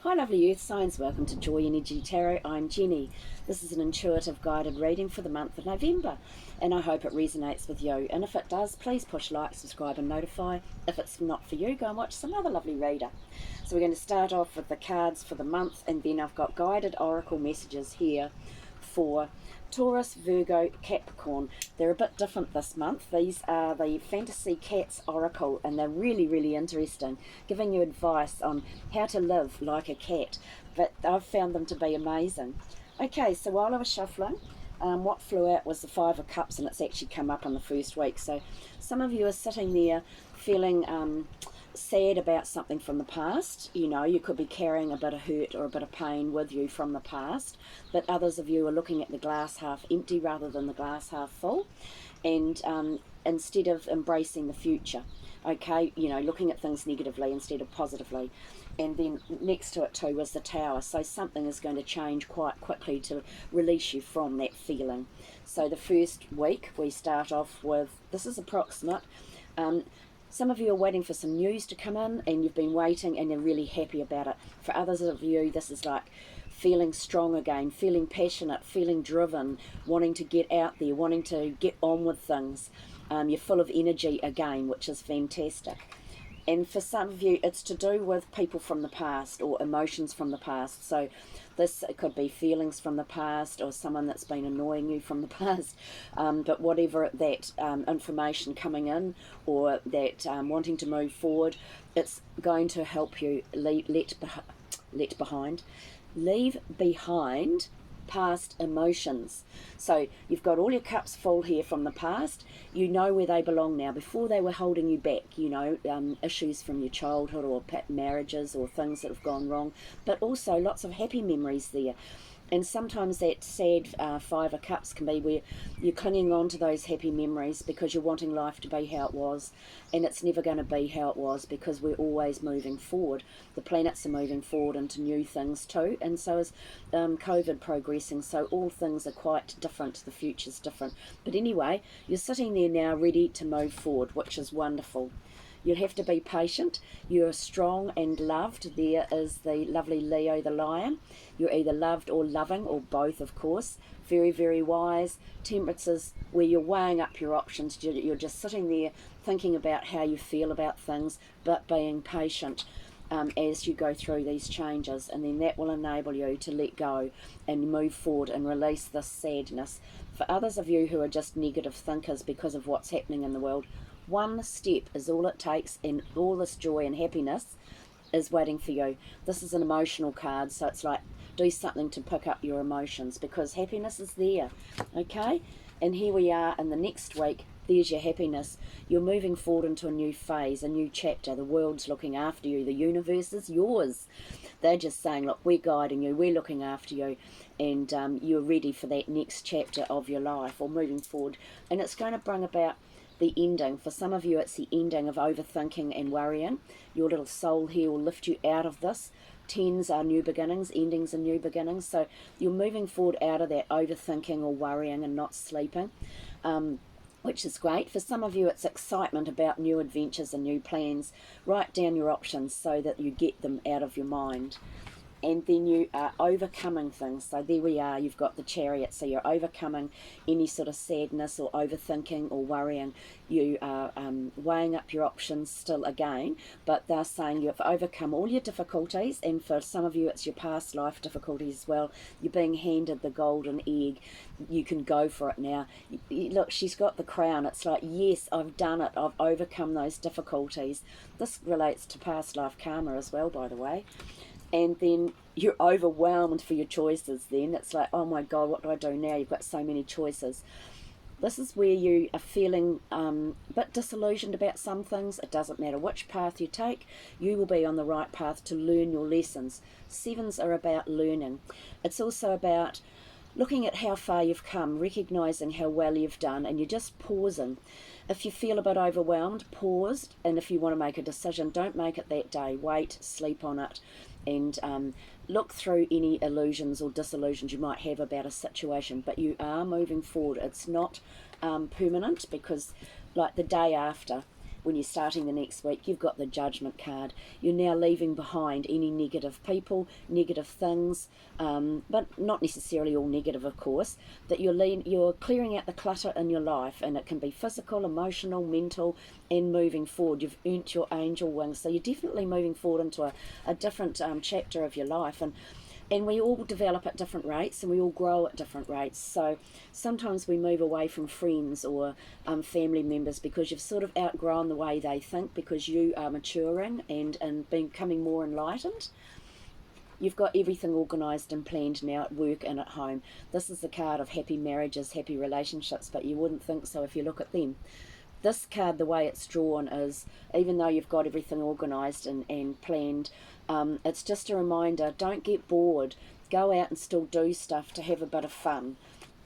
Hi lovely earth signs, welcome to Joy Energy Tarot. I'm Jenny. This is an intuitive guided reading for the month of November and I hope it resonates with you, and if it does, please push like, subscribe and notify. If it's not for you, go and watch some other lovely reader. So we're going to start off with the cards for the month, and then I've got guided oracle messages here for Taurus, Virgo, Capricorn. They're a bit different this month. These are the Fantasy Cats Oracle, and they're really, really interesting, giving you advice on how to live like a cat. But I've found them to be amazing. Okay, so while I was shuffling, what flew out was the Five of Cups, and it's actually come up on the first week. So some of you are sitting there feeling sad about something from the past. You know, you could be carrying a bit of hurt or a bit of pain with you from the past, but others of you are looking at the glass half empty rather than the glass half full, and instead of embracing the future, okay, you know, looking at things negatively instead of positively. And then next to it too was the Tower, so something is going to change quite quickly to release you from that feeling. So the first week we start off with, this is approximate, some of you are waiting for some news to come in and you've been waiting and you're really happy about it. For others of you, this is like feeling strong again, feeling passionate, feeling driven, wanting to get out there, wanting to get on with things. You're full of energy again, which is fantastic. And for some of you, it's to do with people from the past or emotions from the past. So this, it could be feelings from the past or someone that's been annoying you from the past. But whatever that information coming in or that wanting to move forward, it's going to help you leave behind past emotions. So you've got all your cups full here from the past. You know where they belong now. Before, they were holding you back, you know, issues from your childhood or marriages or things that have gone wrong, but also lots of happy memories there. And sometimes that sad Five of Cups can be where you're clinging on to those happy memories because you're wanting life to be how it was, and it's never going to be how it was because we're always moving forward. The planets are moving forward into new things too, and so is COVID progressing, so all things are quite different. The future's different. But anyway, you're sitting there now ready to move forward, which is wonderful. You'll have to be patient. You're strong and loved. There is the lovely Leo the Lion. You're either loved or loving, or both, of course. Very, very wise. Temperances, where you're weighing up your options. You're just sitting there thinking about how you feel about things, but being patient as you go through these changes. And then that will enable you to let go and move forward and release this sadness. For others of you who are just negative thinkers because of what's happening in the world, one step is all it takes, and all this joy and happiness is waiting for you. This is an emotional card, so it's like do something to pick up your emotions because happiness is there, okay? And here we are in the next week. There's your happiness. You're moving forward into a new phase, a new chapter. The world's looking after you. The universe is yours. They're just saying, look, we're guiding you, we're looking after you, and you're ready for that next chapter of your life or moving forward. And it's going to bring about the ending. For some of you, it's the ending of overthinking and worrying. Your little soul here will lift you out of this. Tens are new beginnings, endings are new beginnings. So you're moving forward out of that overthinking or worrying and not sleeping, which is great. For some of you, it's excitement about new adventures and new plans. Write down your options so that you get them out of your mind. And then you are overcoming things. So there we are, you've got the Chariot. So you're overcoming any sort of sadness or overthinking or worrying. You are weighing up your options still again, but they're saying you've overcome all your difficulties, and for some of you it's your past life difficulties as well. You're being handed the golden egg. You can go for it now. Look, she's got the crown. It's like, yes, I've done it. I've overcome those difficulties. This relates to past life karma as well, by the way. And then you're overwhelmed for your choices then. It's like, oh my God, what do I do now? You've got so many choices. This is where you are feeling a bit disillusioned about some things. It doesn't matter which path you take, you will be on the right path to learn your lessons. Sevens are about learning. It's also about looking at how far you've come, recognising how well you've done, and you're just pausing. If you feel a bit overwhelmed, pause, and if you want to make a decision, don't make it that day. Wait, sleep on it, and look through any illusions or disillusions you might have about a situation. But you are moving forward. It's not permanent, because like the day after, when you're starting the next week, you've got the Judgment card. You're now leaving behind any negative people, negative things, but not necessarily all negative, of course. That you're clearing out the clutter in your life, and it can be physical, emotional, mental, and moving forward. You've earned your angel wings, so you're definitely moving forward into a different chapter of your life. And we all develop at different rates, and we all grow at different rates. So sometimes we move away from friends or family members because you've sort of outgrown the way they think, because you are maturing and becoming more enlightened. You've got everything organised and planned now at work and at home. This is the card of happy marriages, happy relationships, but you wouldn't think so if you look at them. This card, the way it's drawn, is even though you've got everything organised and planned, it's just a reminder, don't get bored. Go out and still do stuff to have a bit of fun.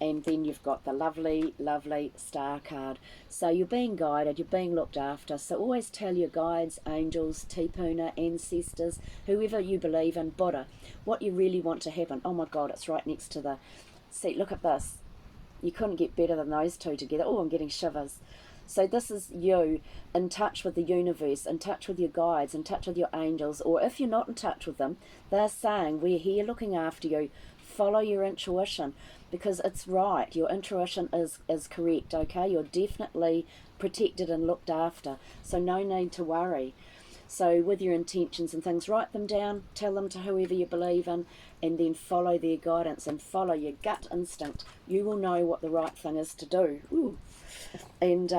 And then you've got the lovely, lovely Star card. So you're being guided, you're being looked after. So always tell your guides, angels, tipuna, ancestors, whoever you believe in, Buddha, what you really want to happen. Oh my God, it's right next to the... See, look at this. You couldn't get better than those two together. Oh, I'm getting shivers. So this is you in touch with the universe, in touch with your guides, in touch with your angels, or if you're not in touch with them, they're saying, we're here looking after you. Follow your intuition, because it's right. Your intuition is correct, okay? You're definitely protected and looked after, so no need to worry. So with your intentions and things, write them down, tell them to whoever you believe in, and then follow their guidance and follow your gut instinct. You will know what the right thing is to do. Ooh. And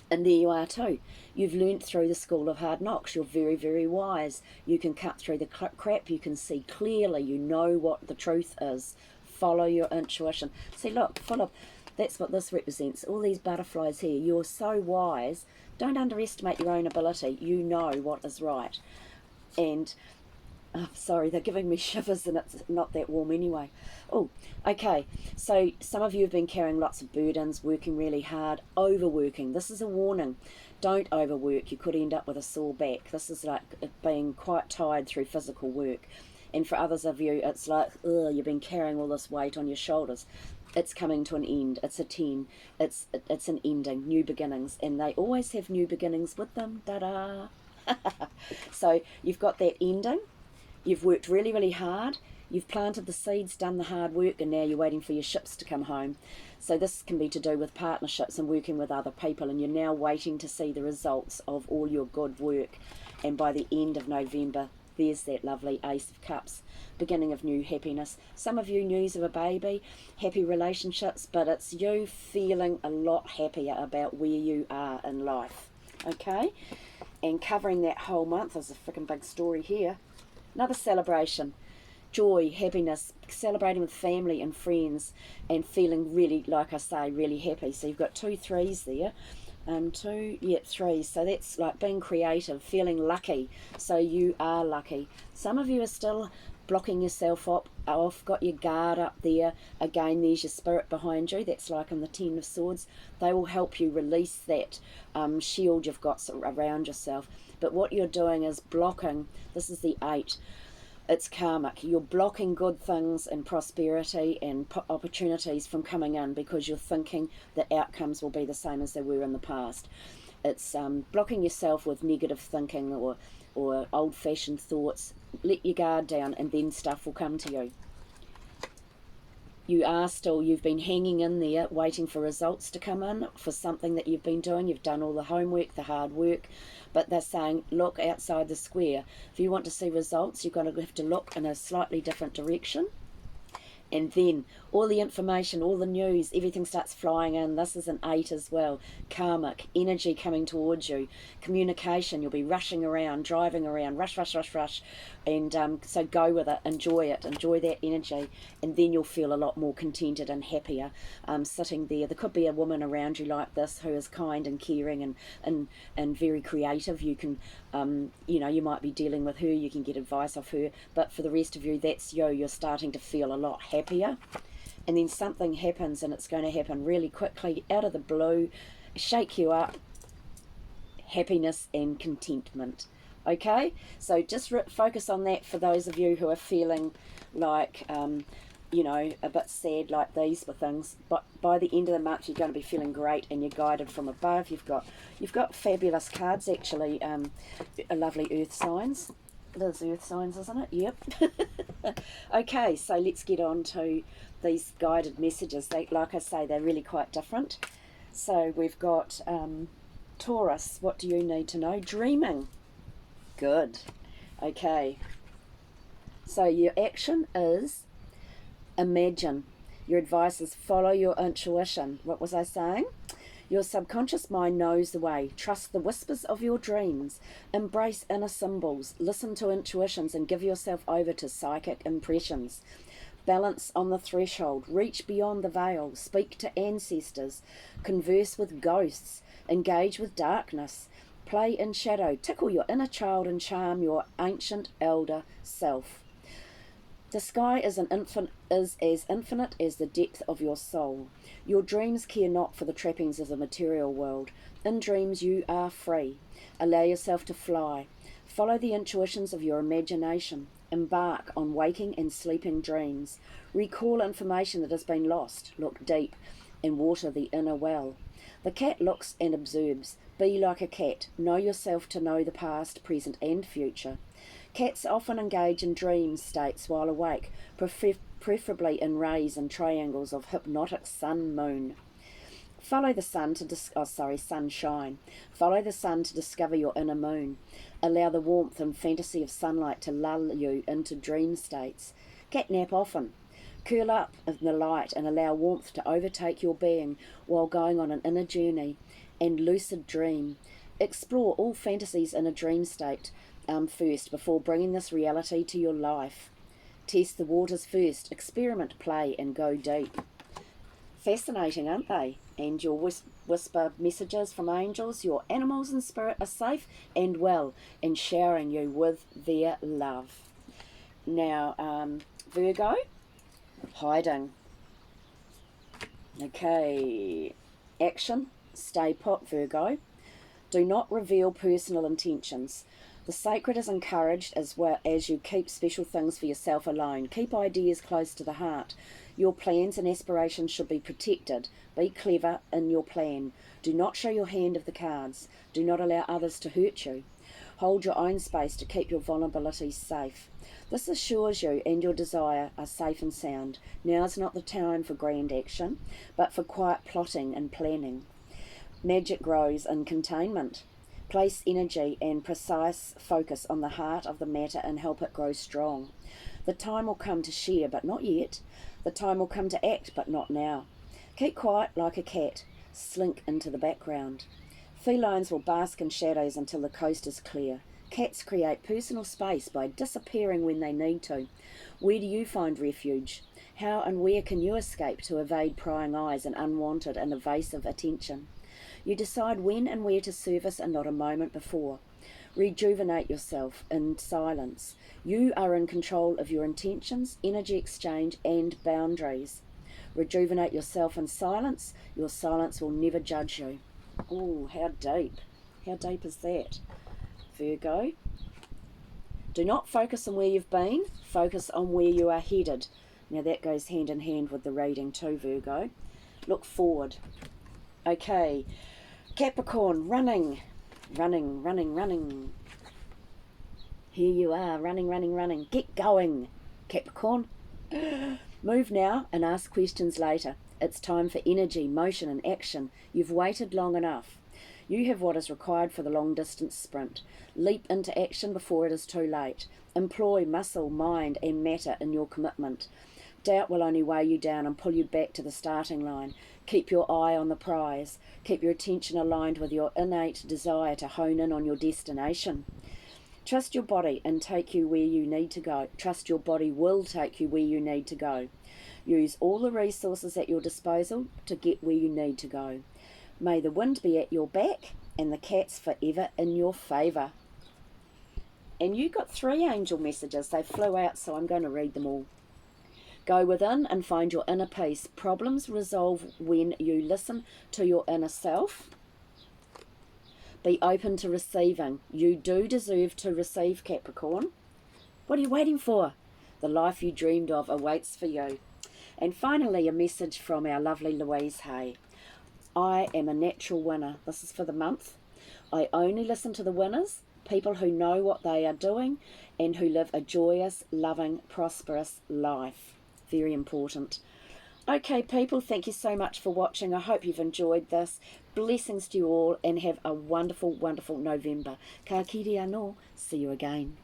there you are too. You've learnt through the school of hard knocks. You're very, very wise. You can cut through the crap. You can see clearly. You know what the truth is. Follow your intuition. See, look, that's what this represents. All these butterflies here. You're so wise. Don't underestimate your own ability. You know what is right. And sorry, they're giving me shivers, and it's not that warm anyway. Oh, okay. So some of you have been carrying lots of burdens, working really hard, overworking. This is a warning. Don't overwork. You could end up with a sore back. This is like being quite tired through physical work. And for others of you, it's like, ugh, you've been carrying all this weight on your shoulders. It's coming to an end. It's a 10. It's an ending, new beginnings. And they always have new beginnings with them. Da-da. So you've got that ending. You've worked really, really hard. You've planted the seeds, done the hard work, and now you're waiting for your ships to come home. So this can be to do with partnerships and working with other people, and you're now waiting to see the results of all your good work. And by the end of November, there's that lovely Ace of Cups, beginning of new happiness. Some of you, news of a baby, happy relationships, but it's you feeling a lot happier about where you are in life. Okay? And covering that whole month, there's a freaking big story here. Another celebration, joy, happiness, celebrating with family and friends, and feeling really, like I say, really happy. So you've got 2 3s there, 3. So that's like being creative, feeling lucky. So you are lucky. Some of you are still blocking yourself off, got your guard up there. Again, there's your spirit behind you. That's like in the 10 of Swords. They will help you release that shield you've got around yourself. But what you're doing is blocking. This is the 8. It's karmic. You're blocking good things and prosperity and opportunities from coming in because you're thinking that outcomes will be the same as they were in the past. It's blocking yourself with negative thinking or old-fashioned thoughts. Let your guard down, and then stuff will come to you. You've been hanging in there waiting for results to come in for something that you've been doing. You've done all the homework, the hard work, but they're saying, look outside the square. If you want to see results, you're going to have to look in a slightly different direction. And then all the information, all the news, everything starts flying in. This is an 8 as well. Karmic, energy coming towards you. Communication, you'll be rushing around, driving around, rush. And so go with it, enjoy that energy. And then you'll feel a lot more contented and happier sitting there. There could be a woman around you like this who is kind and caring and very creative. You can, you might be dealing with her, you can get advice off her. But for the rest of you, that's you. You're starting to feel a lot happier. And then something happens, and it's going to happen really quickly, out of the blue, shake you up. Happiness and contentment. Okay, so just focus on that for those of you who are feeling like you know, a bit sad like these with things, but by the end of the month you're going to be feeling great and you're guided from above. You've got fabulous cards actually, lovely earth signs. There's earth signs, isn't it? Yep. Okay, so let's get on to these guided messages. They, like I say, they're really quite different. So we've got Taurus, what do you need to know? Dreaming. Good. Okay. So your action is imagine. Your advice is follow your intuition. What was I saying? Your subconscious mind knows the way. Trust the whispers of your dreams. Embrace inner symbols. Listen to intuitions and give yourself over to psychic impressions. Balance on the threshold. Reach beyond the veil. Speak to ancestors. Converse with ghosts. Engage with darkness. Play in shadow. Tickle your inner child and charm your ancient elder self. The sky is as infinite as the depth of your soul. Your dreams care not for the trappings of the material world. In dreams you are free. Allow yourself to fly. Follow the intuitions of your imagination. Embark on waking and sleeping dreams. Recall information that has been lost. Look deep and water the inner well. The cat looks and observes. Be like a cat. Know yourself to know the past, present and future. Cats often engage in dream states while awake, preferably in rays and triangles of hypnotic sun-moon. Follow the sun to sunshine. Follow the sun to discover your inner moon. Allow the warmth and fantasy of sunlight to lull you into dream states. Catnap often. Curl up in the light and allow warmth to overtake your being while going on an inner journey and lucid dream. Explore all fantasies in a dream state first before bringing this reality to your life. Test the waters first, experiment, play and go deep. Fascinating, aren't they? And your whisper messages from angels, your animals and spirit are safe and well and showering you with their love. Now, Virgo, hiding. Okay, action, stay put, Virgo. Do not reveal personal intentions. The sacred is encouraged as well as you keep special things for yourself alone. Keep ideas close to the heart. Your plans and aspirations should be protected. Be clever in your plan. Do not show your hand of the cards. Do not allow others to hurt you. Hold your own space to keep your vulnerabilities safe. This assures you and your desire are safe and sound. Now is not the time for grand action, but for quiet plotting and planning. Magic grows in containment. Place energy and precise focus on the heart of the matter and help it grow strong. The time will come to share, but not yet. The time will come to act, but not now. Keep quiet like a cat. Slink into the background. Felines will bask in shadows until the coast is clear. Cats create personal space by disappearing when they need to. Where do you find refuge? How and where can you escape to evade prying eyes and unwanted and evasive attention? You decide when and where to service and not a moment before. Rejuvenate yourself in silence. You are in control of your intentions, energy exchange and boundaries. Rejuvenate yourself in silence. Your silence will never judge you. Oh, how deep. How deep is that, Virgo? Do not focus on where you've been. Focus on where you are headed. Now that goes hand in hand with the reading too, Virgo. Look forward. Okay, Capricorn, running. Here you are, running. Get going, Capricorn. Move now and ask questions later. It's time for energy, motion and action. You've waited long enough. You have what is required for the long-distance sprint. Leap into action before it is too late. Employ muscle, mind and matter in your commitment. Doubt will only weigh you down and pull you back to the starting line. Keep your eye on the prize. Keep your attention aligned with your innate desire to hone in on your destination. Trust your body and take you where you need to go. Trust your body will take you where you need to go. Use all the resources at your disposal to get where you need to go. May the wind be at your back and the cats forever in your favour. And you got 3 angel messages. They flew out, so I'm going to read them all. Go within and find your inner peace. Problems resolve when you listen to your inner self. Be open to receiving. You do deserve to receive, Capricorn. What are you waiting for? The life you dreamed of awaits for you. And finally, a message from our lovely Louise Hay. I am a natural winner. This is for the month. I only listen to the winners, people who know what they are doing and who live a joyous, loving, prosperous life. Very important. Okay, people, thank you so much for watching. I hope you've enjoyed this. Blessings to you all and have a wonderful, wonderful November. Ka kiri anō. See you again.